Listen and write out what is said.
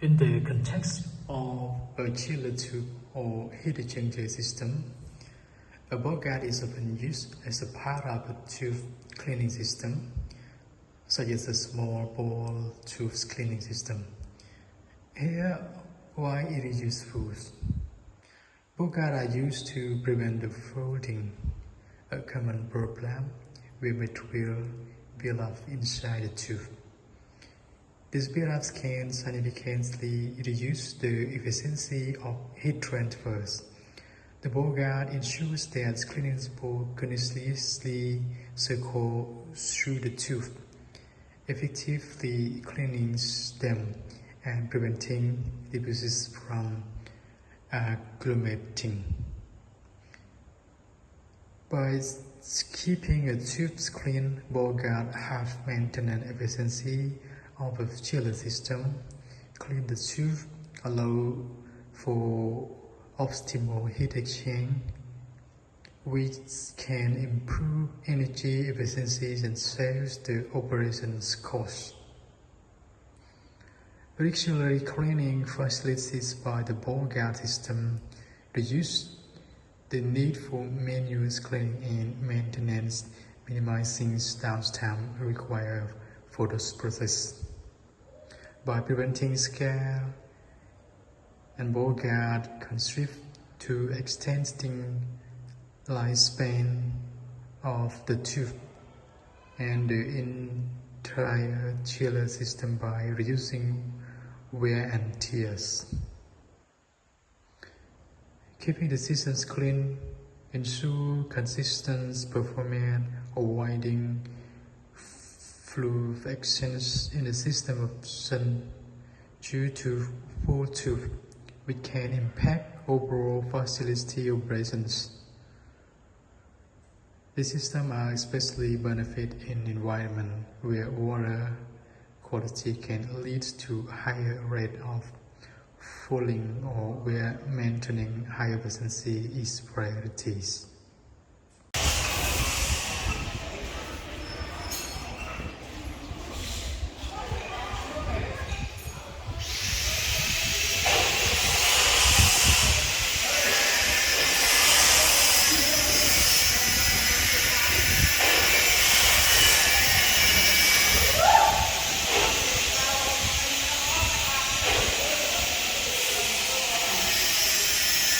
In the context of a chiller tube or heat exchanger system, a Gaurd is often used as a part of a tube cleaning system, such as a small ball tube cleaning system. Here, why it is useful. Gaurd are used to prevent the folding, a common problem where material build up inside the tube. This build-up can significantly reduce the efficiency of heat transfers. The Gaurd ensures that cleaning spores continuously circle through the tube, effectively cleaning them and preventing deposits from agglomerating. By keeping a tube clean, Gaurd have maintenance efficiency of the chiller system. Clean the tube, allow for optimal heat exchange, which can improve energy efficiency and saves the operations cost. Regular cleaning facilities by the Gaurd system reduce the need for manual cleaning and maintenance, minimizing downtime required for this process. By preventing scale and Gaurd contribute to extending lifespan of the tube and the entire chiller system by reducing wear and tears. Keeping the systems clean ensure consistent performance, avoiding fluid exchange in the system of sun due to full tube, which can impact overall facility operations. The system are especially benefit in environment where water quality can lead to higher rate of fouling or where maintaining high efficiency is priorities.